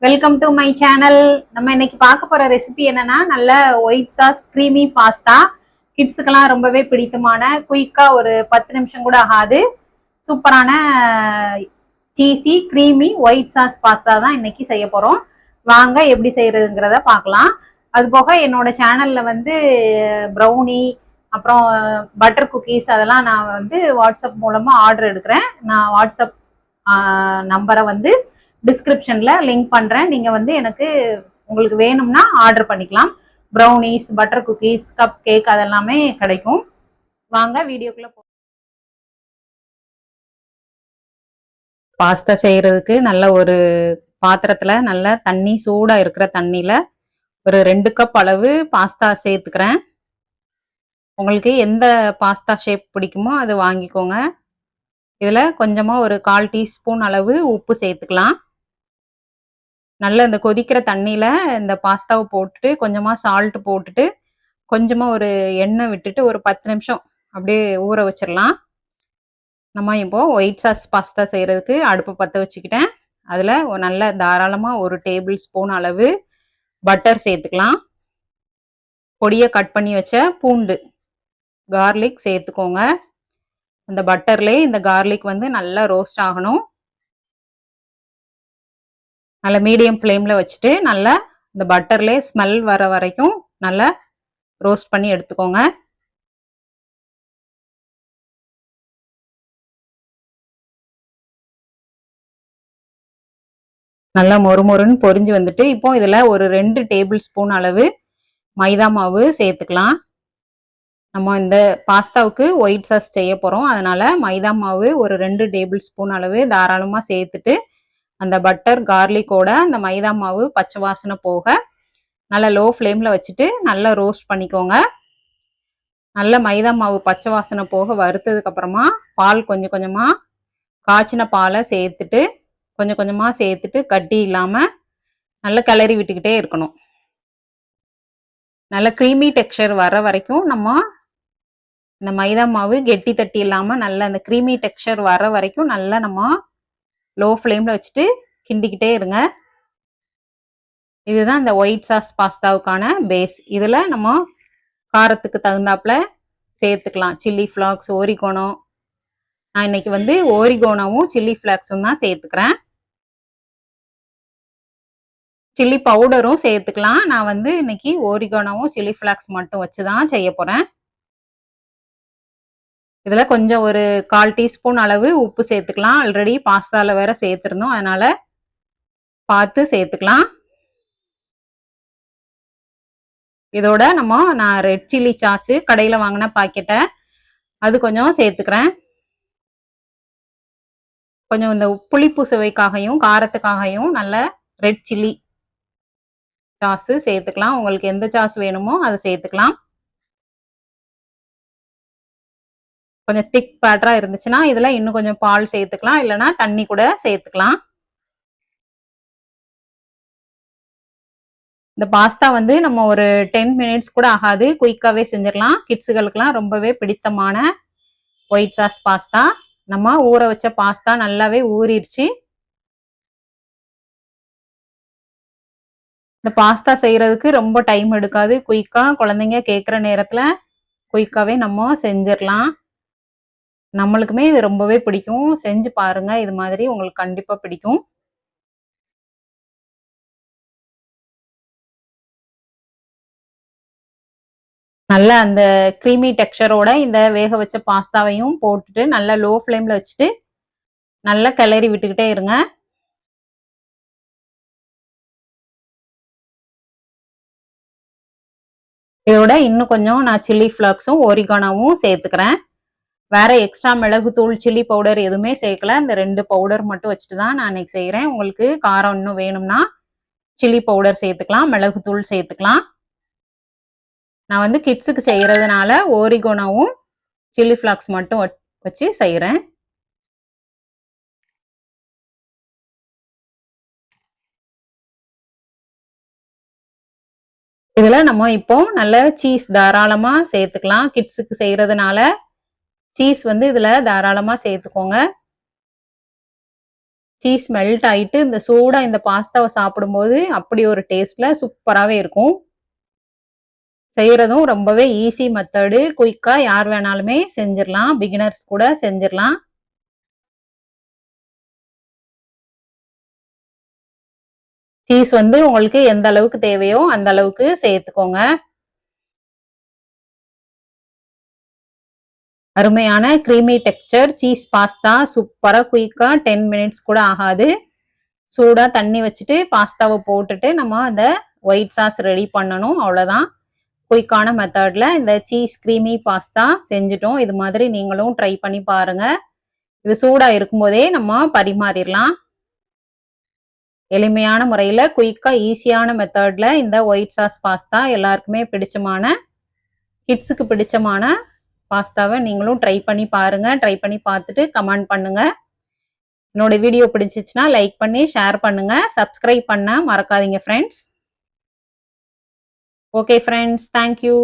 Welcome to my channel. நம்ம இன்னைக்கு பார்க்க போற ரெசிபி என்னன்னா, நல்ல ஒயிட் சாஸ் க்ரீமி பாஸ்தா. கிட்ஸுக்கெல்லாம் ரொம்பவே பிடித்தமான குயிக்கா ஒரு 10 நிமிஷம் கூட ஆகாது சூப்பரான சீசி க்ரீமி ஒயிட் சாஸ் பாஸ்தா தான் இன்னைக்கு செய்ய போறோம். வாங்க எப்படி செய்யறதுங்கிறத பார்க்கலாம். அது போக என்னோட சேனல்ல வந்து ப்ரௌனி அப்புறம் பட்டர் குக்கீஸ் அதெல்லாம் நான் வந்து வாட்ஸ்அப் மூலமா ஆர்டர் எடுக்கிறேன். நான் வாட்ஸ்அப் நம்பரை வந்து டிஸ்கிரிப்ஷன்ல லிங்க் பண்றேன். நீங்க வந்து எனக்கு உங்களுக்கு வேணும்னா ஆர்டர் பண்ணிக்கலாம். Brownies, butter cookies, cup cake அதெல்லாமே கிடைக்கும். வாங்க வீடியோக்குள்ள போ. பாஸ்தா செய்யறதுக்கு நல்ல ஒரு பாத்திரத்துல நல்ல தண்ணி சூடா இருக்கிற தண்ணியில ஒரு 2 கப் அளவு பாஸ்தா சேர்த்துக்கிறேன். உங்களுக்கு எந்த பாஸ்தா ஷேப் பிடிக்குமோ அது வாங்கிக்கோங்க. இதுல கொஞ்சமா ஒரு 1/4 டீஸ்பூன் அளவு உப்பு சேர்த்துக்கலாம். நல்ல இந்த கொதிக்கிற தண்ணியில இந்த பாஸ்தாவை போட்டுட்டு கொஞ்சமா சால்ட் போட்டுட்டு கொஞ்சமா ஒரு எண்ணெய் விட்டுட்டு ஒரு 10 நிமிஷம் அப்படியே ஊற வச்சிடலாம். நம்ம இப்போ ஒயிட் சாஸ் பாஸ்தா செய்யறதுக்கு அடுப்பு பற்ற வச்சுக்கிட்டேன். அதுல நல்ல தாராளமா ஒரு டேபிள் ஸ்பூன் அளவு பட்டர் சேர்த்துக்கலாம். பொடியை கட் பண்ணி வச்ச பூண்டு கார்லிக் சேர்த்துக்கோங்க. அந்த பட்டர்லேயே இந்த கார்லிக் வந்து நல்லா ரோஸ்ட் ஆகணும். நல்ல மீடியம் ஃப்ளேமில் வச்சுட்டு நல்லா இந்த பட்டர்லேயே ஸ்மெல் வர வரைக்கும் நல்லா ரோஸ்ட் பண்ணி எடுத்துக்கோங்க. நல்லா மொறுமொறுன்னு பொரிஞ்சு வந்துட்டு இப்போ இதில் ஒரு 2 டேபிள் ஸ்பூன் அளவு மைதா மாவு சேர்த்துக்கலாம். நம்ம இந்த பாஸ்தாவுக்கு ஒயிட் சாஸ் செய்ய போகிறோம். அதனால மைதா மாவு ஒரு 2 டேபிள் ஸ்பூன் அளவு தாராளமாக சேர்த்துட்டு அந்த பட்டர் கார்லிக்கோட அந்த மைதா மாவு பச்சை வாசனை போக நல்லா லோ ஃப்ளேமில் வச்சுட்டு நல்லா ரோஸ்ட் பண்ணிக்கோங்க. நல்ல மைதா மாவு பச்சை வாசனை போக வறுத்ததுக்கு அப்புறமா பால் கொஞ்சம் கொஞ்சமாக காய்ச்சின பாலை சேர்த்துட்டு கொஞ்சம் கொஞ்சமாக சேர்த்துட்டு கட்டி இல்லாமல் நல்லா கிளறி விட்டுக்கிட்டே இருக்கணும். நல்ல க்ரீமி டெக்ஸ்சர் வர வரைக்கும் நம்ம இந்த மைதா மாவு கெட்டி தட்டி இல்லாமல் நல்ல அந்த க்ரீமி டெக்ஸ்சர் வர வரைக்கும் நல்லா நம்ம லோ ஃப்ளேமில் வச்சுட்டு கிண்டிக்கிட்டே இருங்க. இதுதான் இந்த ஒயிட் சாஸ் பாஸ்தாவுக்கான பேஸ். இதில் நம்ம காரத்துக்கு தகுந்தாப்புல சேர்த்துக்கலாம். Chilli flakes, oregano. நான் இன்னைக்கு வந்து ஓரிகோனாவும் சில்லி ஃப்ளாக்ஸும் தான் சேர்த்துக்கிறேன். சில்லி பவுடரும் சேர்த்துக்கலாம். நான் வந்து இன்னைக்கு ஓரிகோனாவும் சில்லி ஃப்ளாக்ஸ் மட்டும் வச்சு தான் செய்ய போகிறேன். இதில் கொஞ்சம் ஒரு 1/4 டீஸ்பூன் அளவு உப்பு சேர்த்துக்கலாம். ஆல்ரெடி பாஸ்தாவில் வேற சேர்த்துருந்தோம், அதனால பார்த்து சேர்த்துக்கலாம். இதோட நான் ரெட் சில்லி சாஸு கடையில் வாங்கின பாக்கெட்டை அது கொஞ்சம் சேர்த்துக்கிறேன். கொஞ்சம் இந்த புளிப்பு சுவைக்காகவும் காரத்துக்காகவும் நல்ல ரெட் சில்லி சாஸு சேர்த்துக்கலாம். உங்களுக்கு எந்த சாஸ் வேணுமோ அதை சேர்த்துக்கலாம். கொஞ்சம் திக் பேட்டரா இருந்துச்சுன்னா இதுல இன்னும் கொஞ்சம் பால் சேர்த்துக்கலாம், இல்லைன்னா தண்ணி கூட சேர்த்துக்கலாம். இந்த பாஸ்தா வந்து நம்ம ஒரு 10 மினிட்ஸ் கூட ஆகாது, குயிக்காவே செஞ்சிடலாம். கிட்ஸுகளுக்கெல்லாம் ரொம்பவே பிடித்தமான ஒயிட் சாஸ் பாஸ்தா. நம்ம ஊற வச்ச பாஸ்தா நல்லாவே ஊறிடுச்சு. இந்த பாஸ்தா செய்யறதுக்கு ரொம்ப டைம் எடுக்காது. குயிக்கா குழந்தைங்க கேட்குற நேரத்துல குயிக்காவே நம்ம செஞ்சிடலாம். நம்மளுக்குமே இது ரொம்பவே பிடிக்கும். செஞ்சு பாருங்க, இது மாதிரி உங்களுக்கு கண்டிப்பா பிடிக்கும். நல்ல அந்த க்ரீமி டெக்ஸ்சரோட இந்த வேக வச்ச பாஸ்தாவையும் போட்டுட்டு நல்லா லோ ஃப்ளேம்ல வச்சுட்டு நல்லா கிளறி விட்டுக்கிட்டே இருங்க. இதோட இன்னும் கொஞ்சம் நான் சில்லி ஃப்ளாக்ஸும் ஓரிகானாவும் சேர்த்துக்கிறேன். வேற எக்ஸ்ட்ரா மிளகுத்தூள், சில்லி பவுடர் எதுவுமே சேர்க்கல. இந்த 2 பவுடர் மட்டும் வச்சுட்டு தான் நான் இன்னைக்கு செய்கிறேன். உங்களுக்கு காரம் இன்னும் வேணும்னா சில்லி பவுடர் சேர்த்துக்கலாம், மிளகுத்தூள் சேர்த்துக்கலாம். நான் வந்து கிட்ஸுக்கு செய்கிறதுனால ஓரிகோனாவும் சில்லி ஃப்ளாக்ஸ் மட்டும் வச்சு செய்கிறேன். இதில் நம்ம இப்போ நல்ல சீஸ் தாராளமாக சேர்த்துக்கலாம். கிட்ஸுக்கு செய்கிறதுனால சீஸ் வந்து இதில் தாராளமாக சேர்த்துக்கோங்க. சீஸ் மெல்ட் ஆயிட்டு இந்த சூடா இந்த பாஸ்தாவை சாப்பிடும்போது அப்படி ஒரு டேஸ்ட்ல சூப்பராகவே இருக்கும். செய்யறதும் ரொம்பவே ஈஸி மெத்தடு. குயிக்கா யார் வேணாலுமே செஞ்சிடலாம். பிகினர்ஸ் கூட செஞ்சிடலாம். சீஸ் வந்து உங்களுக்கு எந்த அளவுக்கு தேவையோ அந்த அளவுக்கு சேர்த்துக்கோங்க. அருமையான கிரீமி டெக்ஸ்சர் சீஸ் பாஸ்தா சூப்பரா குயிக்கா 10 மினிட்ஸ் கூட ஆகாது. சூடா தண்ணி வச்சுட்டு பாஸ்தாவை போட்டுட்டு நம்ம அந்த ஒயிட் சாஸ் ரெடி பண்ணணும். அவ்வளோதான். குயிக்கான மெத்தட்ல இந்த சீஸ் கிரீமி பாஸ்தா செஞ்சுட்டோம். இது மாதிரி நீங்களும் ட்ரை பண்ணி பாருங்க. இது சூடா இருக்கும்போதே நம்ம பரிமாறிடலாம். எளிமையான முறையில குயிக்கா ஈஸியான மெத்தட்ல இந்த ஒயிட் சாஸ் பாஸ்தா எல்லாருக்குமே பிடிச்சமான கிட்ஸுக்கு பிடிச்சமான பாஸ்தாவை நீங்களும் ட்ரை பண்ணி பாருங்க. ட்ரை பண்ணி பார்த்துட்டு கமெண்ட் பண்ணுங்க. என்னோட வீடியோ பிடிச்சிச்சுன்னா லைக் பண்ணி ஷேர் பண்ணுங்க. சப்ஸ்கிரைப் பண்ண மறக்காதீங்க ஃப்ரெண்ட்ஸ். Okay friends, thank you.